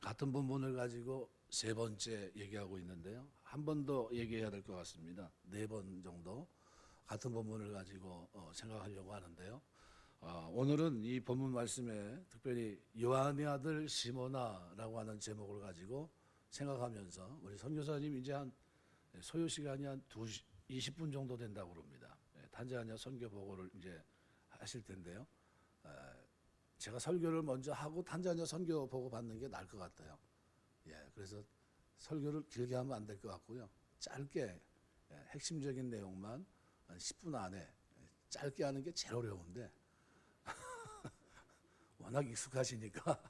같은 본문을 가지고 세 번째 얘기하고 있는데요. 한 번 더 얘기해야 될 것 같습니다. 네 번 정도 같은 본문을 가지고 생각하려고 하는데요. 오늘은 이 본문 말씀에 특별히 요한의 아들 시모나라고 하는 제목을 가지고 생각하면서 우리 선교사님 이제 한 소요 시간이 한 20분 정도 된다고 그럽니다. 탄자니아 선교 보고를 이제 하실 텐데요. 제가 설교를 먼저 하고 탄자니아 선교 보고 받는 게 나을 것 같아요. 그래서 설교를 길게 하면 안 될 것 같고요. 짧게 핵심적인 내용만 한 10분 안에 짧게 하는 게 제일 어려운데 워낙 익숙하시니까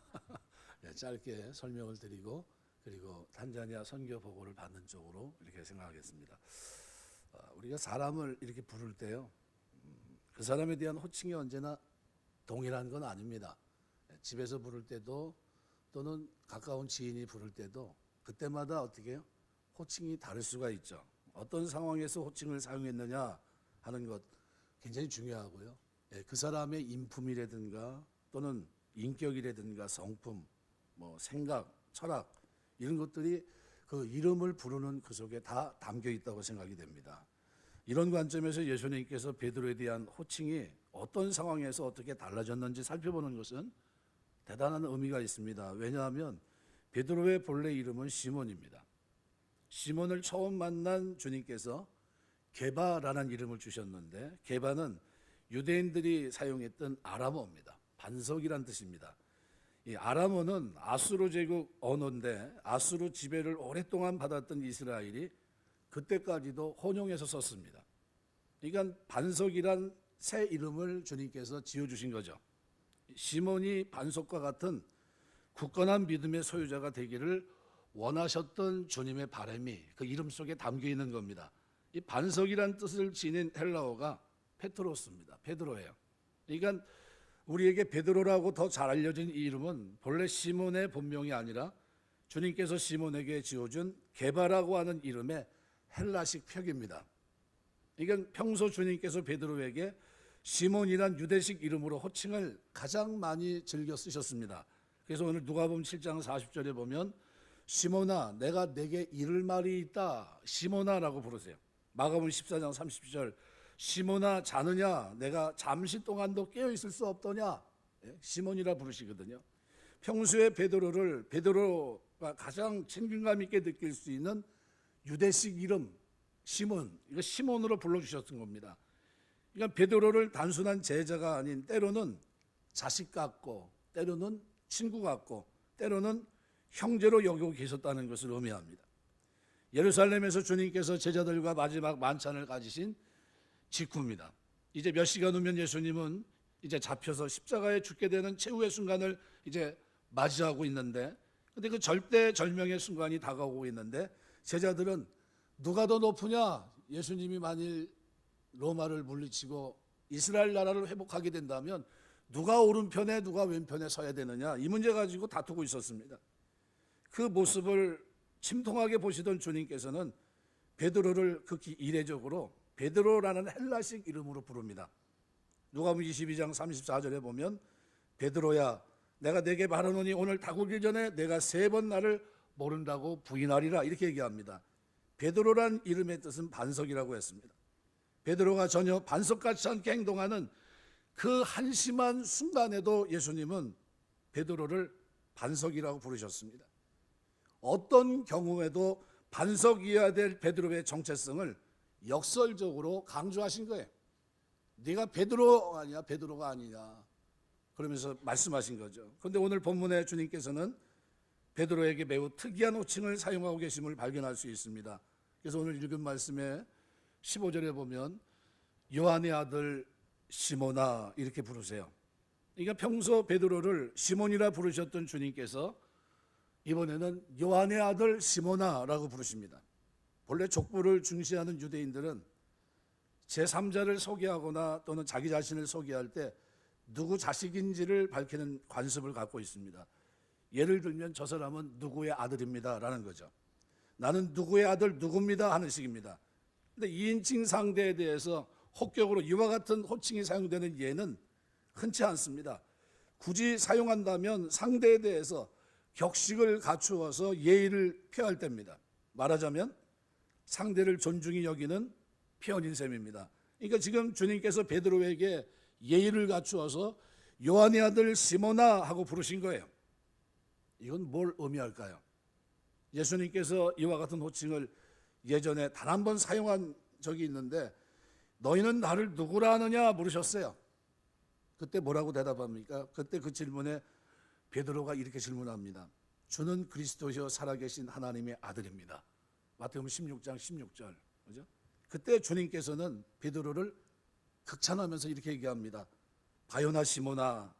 짧게 설명을 드리고 그리고 탄자니아 선교 보고를 받는 쪽으로 이렇게 생각하겠습니다. 우리가 사람을 이렇게 부를 때요, 그 사람에 대한 호칭이 언제나 동일한 건 아닙니다. 집에서 부를 때도 또는 가까운 지인이 부를 때도 그때마다 어떻게 해요? 호칭이 다를 수가 있죠. 어떤 상황에서 호칭을 사용했느냐 하는 것 굉장히 중요하고요. 그 사람의 인품이라든가 또는 인격이라든가 성품, 생각, 철학 이런 것들이 그 이름을 부르는 그 속에 다 담겨 있다고 생각이 됩니다. 이런 관점에서 예수님께서 베드로에 대한 호칭이 어떤 상황에서 어떻게 달라졌는지 살펴보는 것은 대단한 의미가 있습니다. 왜냐하면 베드로의 본래 이름은 시몬입니다. 시몬을 처음 만난 주님께서 게바라는 이름을 주셨는데 게바는 유대인들이 사용했던 아람어입니다. 반석이란 뜻입니다. 이 아람어는 아수르 제국 언어인데 아수르 지배를 오랫동안 받았던 이스라엘이 그때까지도 혼용해서 썼습니다. 그러니까 반석이란 새 이름을 주님께서 지어주신 거죠. 시몬이 반석과 같은 굳건한 믿음의 소유자가 되기를 원하셨던 주님의 바람이 그 이름 속에 담겨 있는 겁니다. 이 반석이란 뜻을 지닌 헬라어가 페트로스입니다. 베드로예요. 그러니까 우리에게 베드로라고 더 잘 알려진 이 이름은 본래 시몬의 본명이 아니라 주님께서 시몬에게 지어준 게바라고 하는 이름의 헬라식 표기입니다. 그러니까 평소 주님께서 베드로에게 시몬이란 유대식 이름으로 호칭을 가장 많이 즐겨 쓰셨습니다. 그래서 오늘 누가복음 7장 40절에 보면 시몬아 내가 내게 이를 말이 있다 시몬아라고 부르세요. 마가복음 14장 30절 시몬아 자느냐 내가 잠시 동안도 깨어 있을 수 없더냐 시몬이라 부르시거든요. 평소에 베드로가 가장 친근감 있게 느낄 수 있는 유대식 이름 시몬, 이거 시몬으로 불러주셨던 겁니다. 그러니까 베드로를 단순한 제자가 아닌 때로는 자식 같고 때로는 친구 같고 때로는 형제로 여기고 계셨다는 것을 의미합니다. 예루살렘에서 주님께서 제자들과 마지막 만찬을 가지신 직후입니다. 이제 몇 시간 후면 예수님은 이제 잡혀서 십자가에 죽게 되는 최후의 순간을 이제 맞이하고 있는데, 근데 그 절대절명의 순간이 다가오고 있는데 제자들은 누가 더 높으냐? 예수님이 만일 로마를 물리치고 이스라엘 나라를 회복하게 된다면 누가 오른편에 누가 왼편에 서야 되느냐? 이 문제 가지고 다투고 있었습니다. 그 모습을 침통하게 보시던 주님께서는 베드로를 극히 이례적으로 베드로라는 헬라식 이름으로 부릅니다. 누가복음 22장 34절에 보면 베드로야 내가 네게 말하노니 오늘 다구기 전에 내가 3번 나를 모른다고 부인하리라 이렇게 얘기합니다. 베드로란 이름의 뜻은 반석이라고 했습니다. 베드로가 전혀 반석같이 않게 행동하는 그 한심한 순간에도 예수님은 베드로를 반석이라고 부르셨습니다. 어떤 경우에도 반석이어야 될 베드로의 정체성을 역설적으로 강조하신 거예요. 네가 베드로 아니야 베드로가 아니냐 그러면서 말씀하신 거죠. 그런데 오늘 본문에 주님께서는 베드로에게 매우 특이한 호칭을 사용하고 계심을 발견할 수 있습니다. 그래서 오늘 읽은 말씀에 15절에 보면 요한의 아들 시몬아 이렇게 부르세요. 그러니까 평소 베드로를 시몬이라 부르셨던 주님께서 이번에는 요한의 아들 시몬아라고 부르십니다. 본래 족보를 중시하는 유대인들은 제3자를 소개하거나 또는 자기 자신을 소개할 때 누구 자식인지를 밝히는 관습을 갖고 있습니다. 예를 들면 저 사람은 누구의 아들입니다 라는 거죠. 나는 누구의 아들 누구입니다 하는 식입니다. 그런데 2인칭 상대에 대해서 혹격으로 이와 같은 호칭이 사용되는 예는 흔치 않습니다. 굳이 사용한다면 상대에 대해서 격식을 갖추어서 예의를 표할 때입니다. 말하자면 상대를 존중히 여기는 표현인 셈입니다. 그러니까 지금 주님께서 베드로에게 예의를 갖추어서 요한의 아들 시몬아 하고 부르신 거예요. 이건 뭘 의미할까요? 예수님께서 이와 같은 호칭을 예전에 단 한 번 사용한 적이 있는데 너희는 나를 누구라 하느냐 물으셨어요. 그때 뭐라고 대답합니까? 그때 그 질문에 베드로가 이렇게 질문합니다. 주는 그리스도시요 살아계신 하나님의 아들입니다. 마태복음 16장 16절. 그죠? 그때 주님께서는 베드로를 극찬하면서 이렇게 얘기합니다. 바요나 시모나,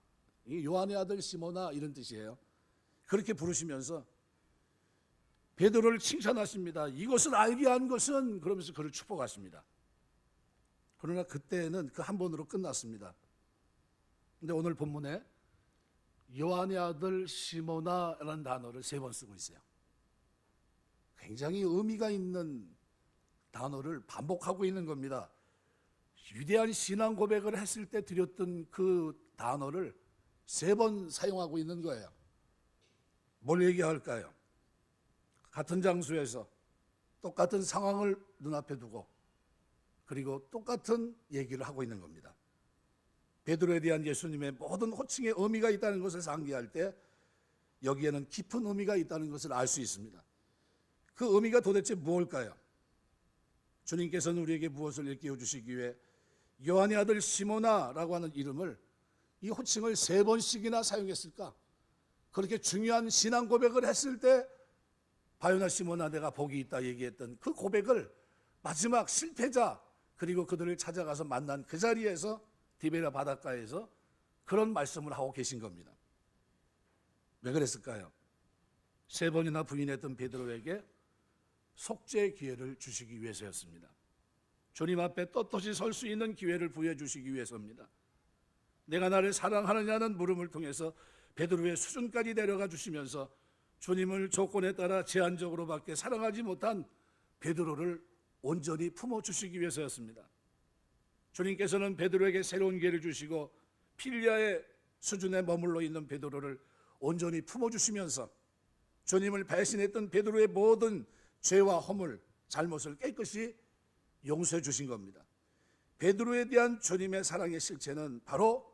요한의 아들 시모나 이런 뜻이에요. 그렇게 부르시면서 베드로를 칭찬하십니다. 이것을 알게 한 것은 그러면서 그를 축복하십니다. 그러나 그때는 그 한 번으로 끝났습니다. 근데 오늘 본문에 요한의 아들 시모나라는 단어를 3번 쓰고 있어요. 굉장히 의미가 있는 단어를 반복하고 있는 겁니다. 위대한 신앙 고백을 했을 때 드렸던 그 단어를 3번 사용하고 있는 거예요. 뭘 얘기할까요? 같은 장소에서 똑같은 상황을 눈앞에 두고 그리고 똑같은 얘기를 하고 있는 겁니다. 베드로에 대한 예수님의 모든 호칭에 의미가 있다는 것을 상기할 때 여기에는 깊은 의미가 있다는 것을 알 수 있습니다. 그 의미가 도대체 무엇일까요? 주님께서는 우리에게 무엇을 일깨워 주시기 위해 요한의 아들 시모나라고 하는 이름을, 이 호칭을 3번씩이나 사용했을까? 그렇게 중요한 신앙 고백을 했을 때 바요나 시모나 내가 복이 있다 얘기했던 그 고백을 마지막 실패자 그리고 그들을 찾아가서 만난 그 자리에서 디베랴 바닷가에서 그런 말씀을 하고 계신 겁니다. 왜 그랬을까요? 3번이나 부인했던 베드로에게 속죄의 기회를 주시기 위해서였습니다. 주님 앞에 떳떳이 설 수 있는 기회를 부여해 주시기 위해서입니다. 내가 나를 사랑하느냐는 물음을 통해서 베드로의 수준까지 내려가 주시면서 주님을 조건에 따라 제한적으로밖에 사랑하지 못한 베드로를 온전히 품어주시기 위해서였습니다. 주님께서는 베드로에게 새로운 기회를 주시고 필리아의 수준에 머물러 있는 베드로를 온전히 품어주시면서 주님을 배신했던 베드로의 모든 죄와 허물, 잘못을 깨끗이 용서해 주신 겁니다. 베드로에 대한 주님의 사랑의 실체는 바로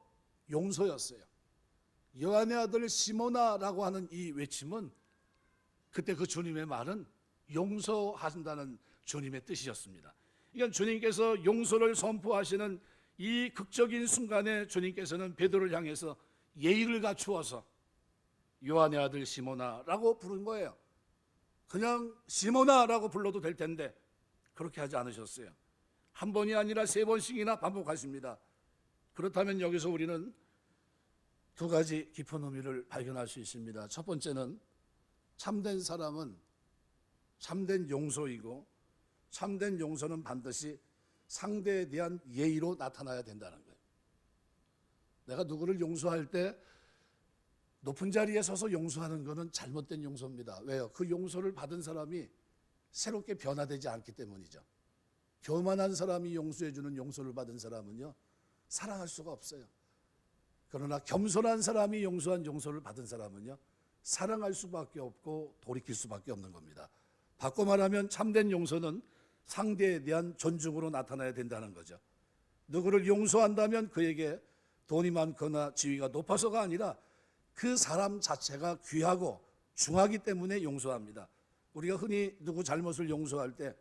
용서였어요. 요한의 아들 시모나라고 하는 이 외침은 그때 그 주님의 말은 용서한다는 주님의 뜻이었습니다. 그러니까 주님께서 용서를 선포하시는 이 극적인 순간에 주님께서는 베드로를 향해서 예의를 갖추어서 요한의 아들 시모나라고 부른 거예요. 그냥 시모나라고 불러도 될 텐데 그렇게 하지 않으셨어요. 한 번이 아니라 3번씩이나 반복하십니다. 그렇다면 여기서 우리는 2가지 깊은 의미를 발견할 수 있습니다. 첫 번째는 참된 사랑은 참된 용서이고 참된 용서는 반드시 상대에 대한 예의로 나타나야 된다는 거예요. 내가 누구를 용서할 때 높은 자리에 서서 용서하는 것은 잘못된 용서입니다. 왜요? 그 용서를 받은 사람이 새롭게 변화되지 않기 때문이죠. 교만한 사람이 용서해 주는 용서를 받은 사람은요, 사랑할 수가 없어요. 그러나 겸손한 사람이 용서한 용서를 받은 사람은요, 사랑할 수밖에 없고 돌이킬 수밖에 없는 겁니다. 바꿔 말하면 참된 용서는 상대에 대한 존중으로 나타나야 된다는 거죠. 누구를 용서한다면 그에게 돈이 많거나 지위가 높아서가 아니라 그 사람 자체가 귀하고 중하기 때문에 용서합니다. 우리가 흔히 누구 잘못을 용서할 때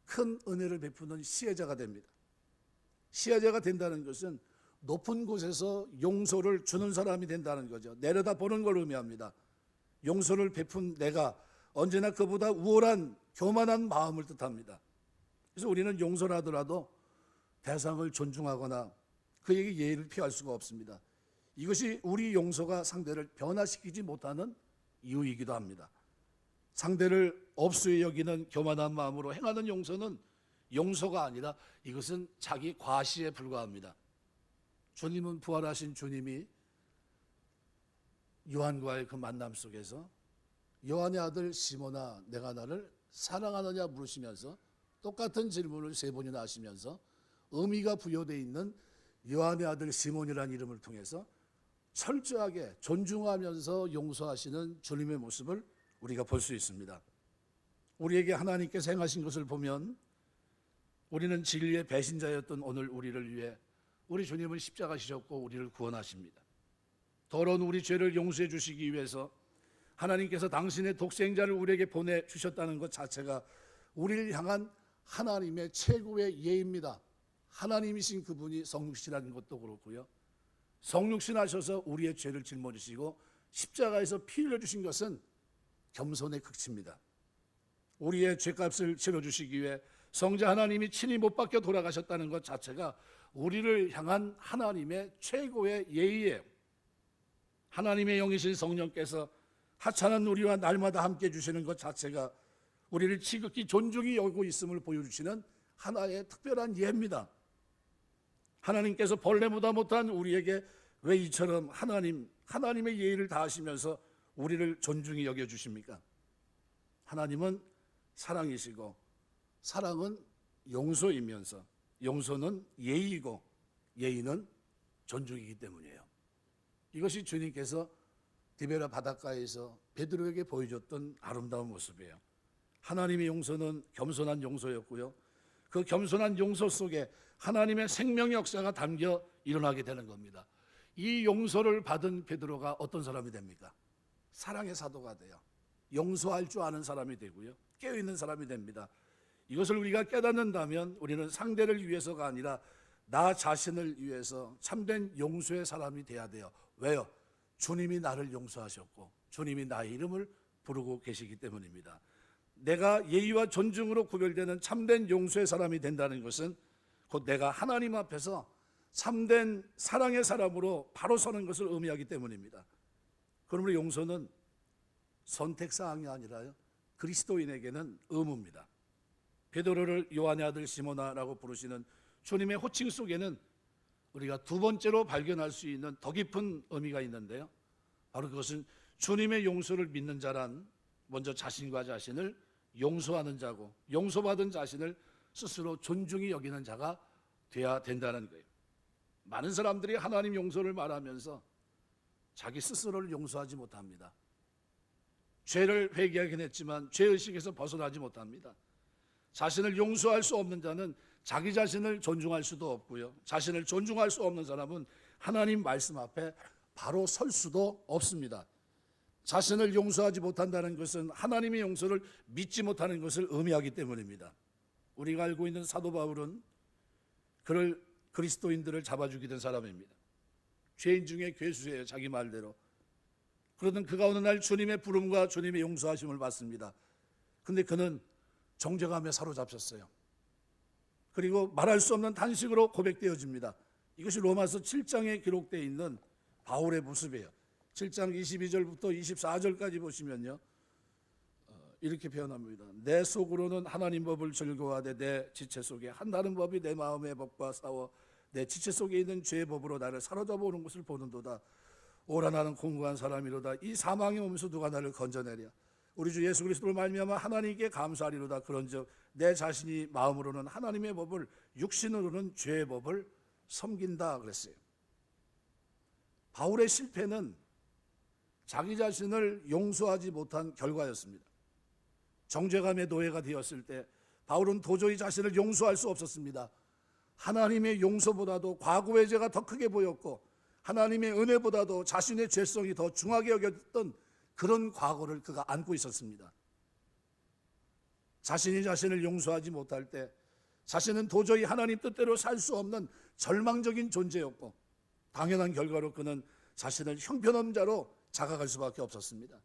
큰 은혜를 베푸는 시혜자가 됩니다. 시혜자가 된다는 것은 높은 곳에서 용서를 주는 사람이 된다는 거죠. 내려다보는 걸 의미합니다. 용서를 베푼 내가 언제나 그보다 우월한 교만한 마음을 뜻합니다. 그래서 우리는 용서를 하더라도 대상을 존중하거나 그에게 예의를 피할 수가 없습니다. 이것이 우리 용서가 상대를 변화시키지 못하는 이유이기도 합니다. 상대를 업수에 여기는 교만한 마음으로 행하는 용서는 용서가 아니라 이것은 자기 과시에 불과합니다. 주님은 부활하신 주님이 요한과의 그 만남 속에서 요한의 아들 시모나 내가 나를 사랑하느냐 물으시면서 똑같은 질문을 3번이나 하시면서 의미가 부여되어 있는 요한의 아들 시몬이라는 이름을 통해서 철저하게 존중하면서 용서하시는 주님의 모습을 우리가 볼 수 있습니다. 우리에게 하나님께서 행하신 것을 보면 우리는 진리의 배신자였던 오늘 우리를 위해 우리 주님은 십자가 지셨고 우리를 구원하십니다. 더러운 우리 죄를 용서해 주시기 위해서 하나님께서 당신의 독생자를 우리에게 보내주셨다는 것 자체가 우리를 향한 하나님의 최고의 예입니다. 하나님이신 그분이 성육신하는 것도 그렇고요, 성육신하셔서 우리의 죄를 짊어지시고 십자가에서 피 흘려주신 것은 겸손의 극치입니다. 우리의 죄값을 치러주시기 위해 성자 하나님이 친히 못 박혀 돌아가셨다는 것 자체가 우리를 향한 하나님의 최고의 예의예요. 하나님의 영이신 성령께서 하찮은 우리와 날마다 함께 해주시는 것 자체가 우리를 지극히 존중히 여기고 있음을 보여주시는 하나의 특별한 예입니다. 하나님께서 벌레보다 못한 우리에게 왜 이처럼 하나님의 예의를 다하시면서 우리를 존중히 여겨주십니까? 하나님은 사랑이시고 사랑은 용서이면서 용서는 예의이고 예의는 존중이기 때문이에요. 이것이 주님께서 디베라 바닷가에서 베드로에게 보여줬던 아름다운 모습이에요. 하나님의 용서는 겸손한 용서였고요, 그 겸손한 용서 속에 하나님의 생명의 역사가 담겨 일어나게 되는 겁니다. 이 용서를 받은 베드로가 어떤 사람이 됩니까? 사랑의 사도가 돼요. 용서할 줄 아는 사람이 되고요, 깨어있는 사람이 됩니다. 이것을 우리가 깨닫는다면 우리는 상대를 위해서가 아니라 나 자신을 위해서 참된 용서의 사람이 돼야 돼요. 왜요? 주님이 나를 용서하셨고 주님이 나의 이름을 부르고 계시기 때문입니다. 내가 예의와 존중으로 구별되는 참된 용서의 사람이 된다는 것은 곧 내가 하나님 앞에서 참된 사랑의 사람으로 바로 서는 것을 의미하기 때문입니다. 그러므로 용서는 선택사항이 아니라요, 그리스도인에게는 의무입니다. 베드로를 요한의 아들 시몬아라고 부르시는 주님의 호칭 속에는 우리가 두 번째로 발견할 수 있는 더 깊은 의미가 있는데요, 바로 그것은 주님의 용서를 믿는 자란 먼저 자신과 자신을 용서하는 자고 용서받은 자신을 스스로 존중히 여기는 자가 돼야 된다는 거예요. 많은 사람들이 하나님 용서를 말하면서 자기 스스로를 용서하지 못합니다. 죄를 회개하긴 했지만 죄의식에서 벗어나지 못합니다. 자신을 용서할 수 없는 자는 자기 자신을 존중할 수도 없고요, 자신을 존중할 수 없는 사람은 하나님 말씀 앞에 바로 설 수도 없습니다. 자신을 용서하지 못한다는 것은 하나님의 용서를 믿지 못하는 것을 의미하기 때문입니다. 우리가 알고 있는 사도 바울은 그를 그리스도인들을 잡아 죽이던 사람입니다. 죄인 중에 괴수예요, 자기 말대로. 그러던 그가 어느 날 주님의 부름과 주님의 용서하심을 받습니다. 근데 그는 정죄감에 사로잡혔어요. 그리고 말할 수 없는 탄식으로 고백되어집니다. 이것이 로마서 7장에 기록되어 있는 바울의 모습이에요. 7장 22절부터 24절까지 보시면요, 이렇게 표현합니다. 내 속으로는 하나님 법을 즐거워하되 내 지체 속에 한다는 법이 내 마음의 법과 싸워 내 지체 속에 있는 죄의 법으로 나를 사로잡아 오는 것을 보는도다. 오라 나는 공고한 사람이로다. 이 사망의 몸에서 누가 나를 건져내랴. 우리 주 예수 그리스도를 말미암아 하나님께 감사하리로다. 그런즉 내 자신이 마음으로는 하나님의 법을, 육신으로는 죄의 법을 섬긴다 그랬어요. 바울의 실패는 자기 자신을 용서하지 못한 결과였습니다. 정죄감의 노예가 되었을 때 바울은 도저히 자신을 용서할 수 없었습니다. 하나님의 용서보다도 과거의 죄가 더 크게 보였고 하나님의 은혜보다도 자신의 죄성이 더 중하게 여겼던 그런 과거를 그가 안고 있었습니다. 자신이 자신을 용서하지 못할 때 자신은 도저히 하나님 뜻대로 살 수 없는 절망적인 존재였고 당연한 결과로 그는 자신을 형편없는 자로 자각할 수밖에 없었습니다.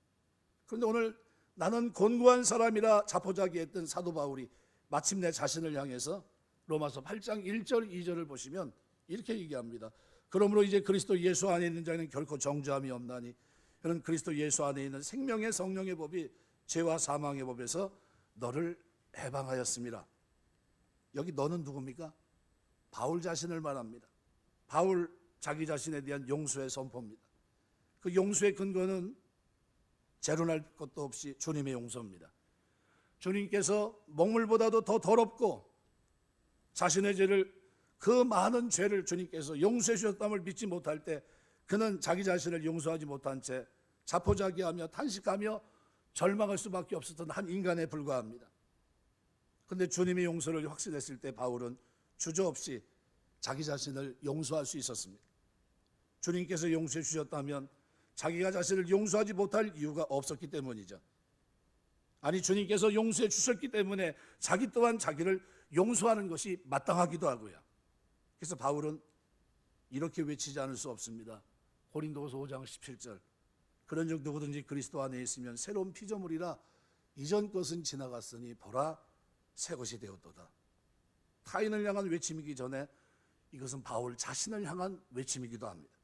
그런데 오늘 나는 곤고한 사람이라 자포자기했던 사도 바울이 마침내 자신을 향해서 로마서 8장 1절 2절을 보시면 이렇게 얘기합니다. 그러므로 이제 그리스도 예수 안에 있는 자에는 결코 정죄함이 없나니 그는 그리스도 예수 안에 있는 생명의 성령의 법이 죄와 사망의 법에서 너를 해방하였습니다. 여기 너는 누굽니까? 바울 자신을 말합니다. 바울 자기 자신에 대한 용서의 선포입니다. 그 용서의 근거는 재론할 것도 없이 주님의 용서입니다. 주님께서 먹물보다도 더 더럽고 자신의 죄를, 그 많은 죄를 주님께서 용서해 주셨다함을 믿지 못할 때 그는 자기 자신을 용서하지 못한 채 자포자기하며 탄식하며 절망할 수밖에 없었던 한 인간에 불과합니다. 그런데 주님의 용서를 확신했을 때 바울은 주저없이 자기 자신을 용서할 수 있었습니다. 주님께서 용서해 주셨다면 자기가 자신을 용서하지 못할 이유가 없었기 때문이죠. 아니, 주님께서 용서해 주셨기 때문에 자기 또한 자기를 용서하는 것이 마땅하기도 하고요. 그래서 바울은 이렇게 외치지 않을 수 없습니다. 고린도후서 5장 17절, 그런 적 누구든지 그리스도 안에 있으면 새로운 피조물이라 이전 것은 지나갔으니 보라 새 것이 되었도다. 타인을 향한 외침이기 전에 이것은 바울 자신을 향한 외침이기도 합니다.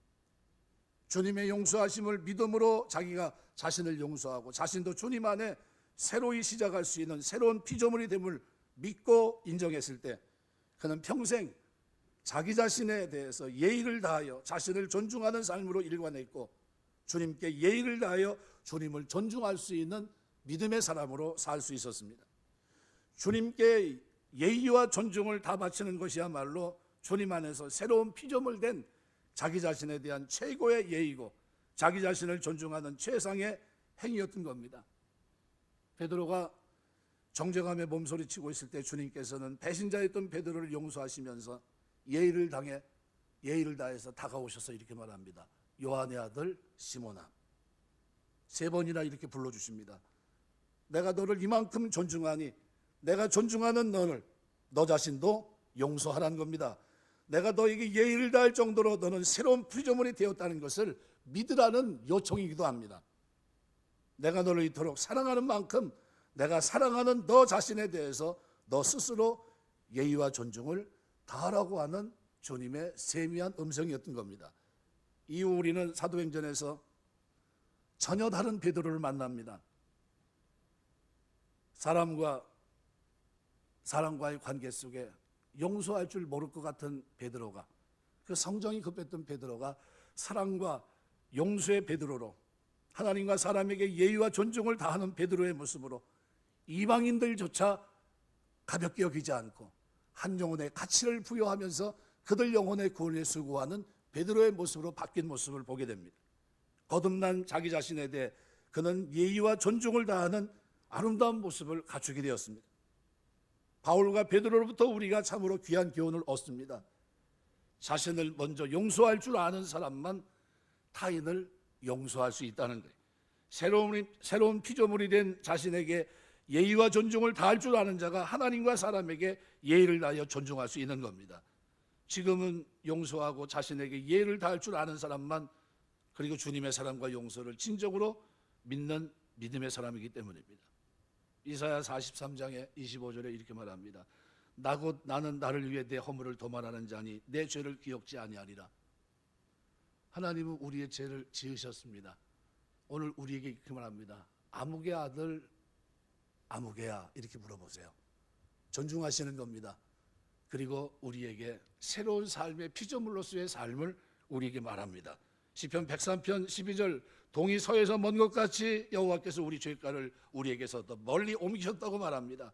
주님의 용서하심을 믿음으로 자기가 자신을 용서하고 자신도 주님 안에 새로이 시작할 수 있는 새로운 피조물이 됨을 믿고 인정했을 때 그는 평생 자기 자신에 대해서 예의를 다하여 자신을 존중하는 삶으로 일관했고 주님께 예의를 다하여 주님을 존중할 수 있는 믿음의 사람으로 살 수 있었습니다. 주님께 예의와 존중을 다 바치는 것이야말로 주님 안에서 새로운 피조물 된 자기 자신에 대한 최고의 예의고 자기 자신을 존중하는 최상의 행위였던 겁니다. 베드로가 정죄감에 몸소리치고 있을 때 주님께서는 배신자였던 베드로를 용서하시면서 예의를 다해서 다가오셔서 이렇게 말합니다. 요한의 아들 시몬아. 3번이나 이렇게 불러주십니다. 내가 너를 이만큼 존중하니 내가 존중하는 너를 너 자신도 용서하라는 겁니다. 내가 너에게 예의를 다할 정도로 너는 새로운 피조물이 되었다는 것을 믿으라는 요청이기도 합니다. 내가 너를 이토록 사랑하는 만큼 내가 사랑하는 너 자신에 대해서 너 스스로 예의와 존중을 다하라고 하는 주님의 세미한 음성이었던 겁니다. 이후 우리는 사도행전에서 전혀 다른 베드로를 만납니다. 사람과의 관계 속에 용서할 줄 모를 것 같은 베드로가, 그 성정이 급했던 베드로가 사랑과 용서의 베드로로, 하나님과 사람에게 예의와 존중을 다하는 베드로의 모습으로 이방인들조차 가볍게 여기지 않고 한 영혼의 가치를 부여하면서 그들 영혼의 구원을 수고하는 베드로의 모습으로 바뀐 모습을 보게 됩니다. 거듭난 자기 자신에 대해 그는 예의와 존중을 다하는 아름다운 모습을 갖추게 되었습니다. 바울과 베드로로부터 우리가 참으로 귀한 교훈을 얻습니다. 자신을 먼저 용서할 줄 아는 사람만 타인을 용서할 수 있다는 거예요. 새로운 피조물이 된 자신에게 예의와 존중을 다할 줄 아는 자가 하나님과 사람에게 예의를 다하여 존중할 수 있는 겁니다. 지금은 용서하고 자신에게 예의를 다할 줄 아는 사람만, 그리고 주님의 사랑과 용서를 진정으로 믿는 믿음의 사람이기 때문입니다. 이사야 43장의 25절에 이렇게 말합니다. 나는 나를 위해 내 허물을 도말하는 자니 내 죄를 기억지 아니하리라. 하나님은 우리의 죄를 지으셨습니다. 오늘 우리에게 이렇게 말합니다. 아무개 아들 아무개야, 이렇게 물어보세요. 존중하시는 겁니다. 그리고 우리에게 새로운 삶의 피조물로서의 삶을 우리에게 말합니다. 시편 103편 12절, 동이 서에서 먼 것 같이 여호와께서 우리 죄가를 우리에게서 더 멀리 옮기셨다고 말합니다.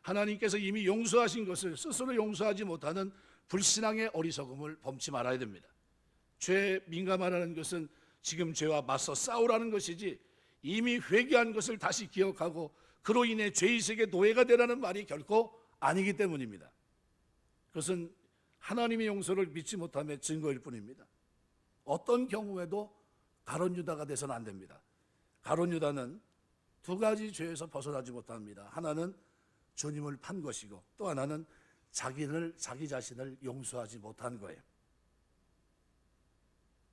하나님께서 이미 용서하신 것을 스스로 용서하지 못하는 불신앙의 어리석음을 범치 말아야 됩니다. 죄에 민감하라는 것은 지금 죄와 맞서 싸우라는 것이지, 이미 회개한 것을 다시 기억하고 그로 인해 죄의식의 노예가 되라는 말이 결코 아니기 때문입니다. 그것은 하나님의 용서를 믿지 못함의 증거일 뿐입니다. 어떤 경우에도 가룟 유다가 돼서는 안 됩니다. 가룟 유다는 2가지 죄에서 벗어나지 못합니다. 하나는 주님을 판 것이고, 또 하나는 자기 자신을 용서하지 못한 거예요.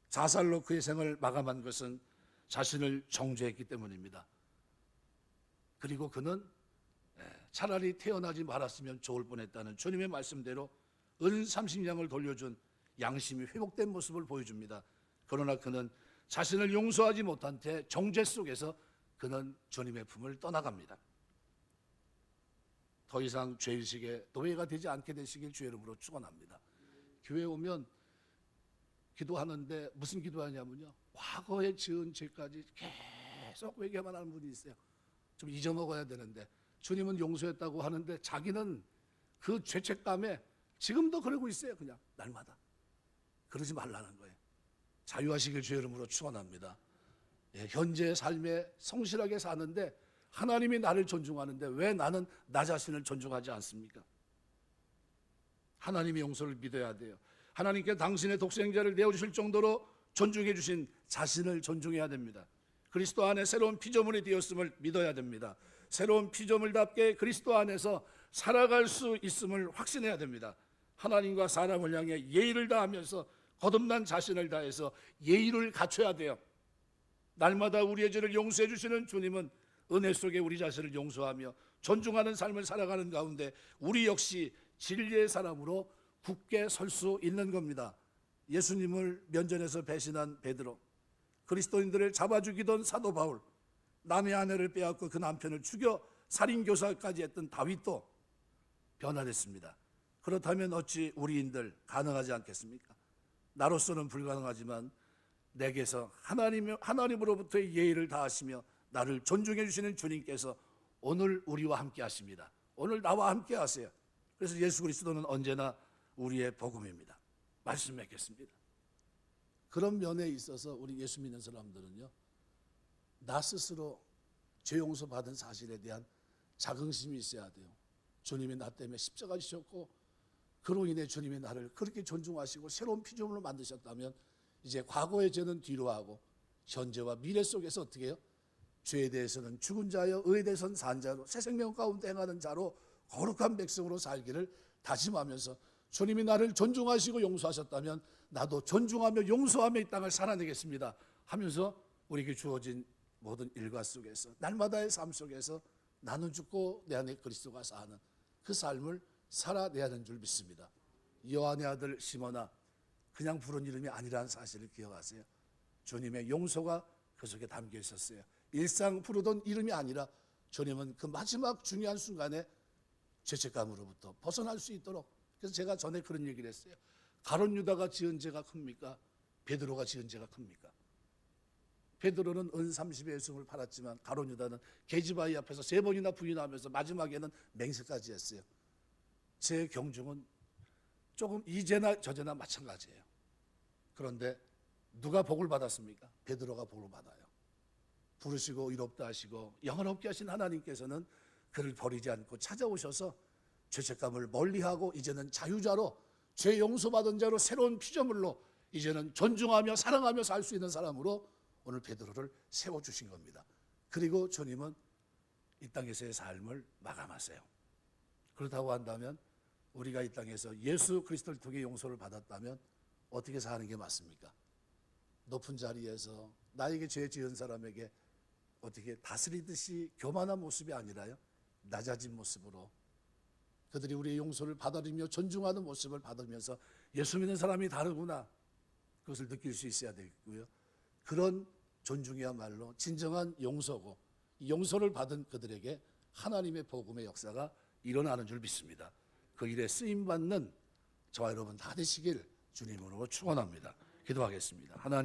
자살로 그의 생을 마감한 것은 자신을 정죄했기 때문입니다. 그리고 그는 차라리 태어나지 말았으면 좋을 뻔했다는 주님의 말씀대로 은 30냥을 돌려준 양심이 회복된 모습을 보여줍니다. 그러나 그는 자신을 용서하지 못한 채 정죄 속에서 그는 주님의 품을 떠나갑니다. 더 이상 죄의식의 노예가 되지 않게 되시길 주의 이름으로 축원합니다. 교회에 오면 기도하는데 무슨 기도하냐면요, 과거에 지은 죄까지 계속 회개만 하는 분이 있어요. 좀 잊어먹어야 되는데, 주님은 용서했다고 하는데 자기는 그 죄책감에 지금도 그러고 있어요. 그냥 날마다. 그러지 말라는 거예요. 자유하시길 주의 이름으로 축원합니다. 현재의 삶에 성실하게 사는데 하나님이 나를 존중하는데 왜 나는 나 자신을 존중하지 않습니까? 하나님의 용서를 믿어야 돼요. 하나님께 당신의 독생자를 내어주실 정도로 존중해 주신 자신을 존중해야 됩니다. 그리스도 안에 새로운 피조물이 되었음을 믿어야 됩니다. 새로운 피조물답게 그리스도 안에서 살아갈 수 있음을 확신해야 됩니다. 하나님과 사람을 향해 예의를 다하면서 거듭난 자신을 다해서 예의를 갖춰야 돼요. 날마다 우리의 죄를 용서해 주시는 주님은 은혜 속에 우리 자신을 용서하며 존중하는 삶을 살아가는 가운데 우리 역시 진리의 사람으로 굳게 설 수 있는 겁니다. 예수님을 면전에서 배신한 베드로, 그리스도인들을 잡아 죽이던 사도 바울, 남의 아내를 빼앗고 그 남편을 죽여 살인교사까지 했던 다윗도 변화됐습니다. 그렇다면 어찌 우리인들 가능하지 않겠습니까? 나로서는 불가능하지만 내게서 하나님으로부터의 예의를 다하시며 나를 존중해 주시는 주님께서 오늘 우리와 함께 하십니다. 오늘 나와 함께 하세요. 그래서 예수 그리스도는 언제나 우리의 복음입니다. 말씀 맺겠습니다. 그런 면에 있어서 우리 예수 믿는 사람들은요, 나 스스로 죄 용서 받은 사실에 대한 자긍심이 있어야 돼요. 주님이 나 때문에 십자가 지셨고 그로 인해 주님이 나를 그렇게 존중하시고 새로운 피조물로 만드셨다면 이제 과거의 죄는 뒤로 하고 현재와 미래 속에서 어떻게 해요? 죄에 대해서는 죽은 자여 의에 대해서는 산 자로 새 생명 가운데 행하는 자로 거룩한 백성으로 살기를 다짐하면서 주님이 나를 존중하시고 용서하셨다면 나도 존중하며 용서하며 이 땅을 살아내겠습니다 하면서 우리에게 주어진 모든 일과 속에서 날마다의 삶 속에서 나는 죽고 내 안에 그리스도가 사는 그 삶을 살아내야 하는 줄 믿습니다. 요한의 아들 시몬아, 그냥 부른 이름이 아니라는 사실을 기억하세요. 주님의 용서가 그 속에 담겨 있었어요. 일상 부르던 이름이 아니라 주님은 그 마지막 중요한 순간에 죄책감으로부터 벗어날 수 있도록. 그래서 제가 전에 그런 얘기를 했어요. 가룟 유다가 지은 죄가 큽니까? 베드로가 지은 죄가 큽니까? 베드로는 은 30의 숨을 팔았지만 가룟 유다는 계집아이 앞에서 3번이나 부인하면서 마지막에는 맹세까지 했어요. 제 경중은 조금 이제나 저제나 마찬가지예요. 그런데 누가 복을 받았습니까? 베드로가 복을 받아요. 부르시고 의롭다 하시고 영원롭게 하신 하나님께서는 그를 버리지 않고 찾아오셔서 죄책감을 멀리하고 이제는 자유자로 죄 용서받은 자로 새로운 피조물로 이제는 존중하며 사랑하며 살 수 있는 사람으로 오늘 베드로를 세워주신 겁니다. 그리고 주님은 이 땅에서의 삶을 마감하세요. 그렇다고 한다면 우리가 이 땅에서 예수 그리스도를 통해 용서를 받았다면 어떻게 사는 게 맞습니까? 높은 자리에서 나에게 죄 지은 사람에게 어떻게 다스리듯이 교만한 모습이 아니라요, 낮아진 모습으로 그들이 우리의 용서를 받아들이며 존중하는 모습을 받으면서 예수 믿는 사람이 다르구나, 그것을 느낄 수 있어야 되고요. 그런 존중이야말로 진정한 용서고, 이 용서를 받은 그들에게 하나님의 복음의 역사가 일어나는 줄 믿습니다. 그 일에 쓰임받는 저와 여러분 다 되시길 주님으로 축원합니다. 기도하겠습니다. 하나님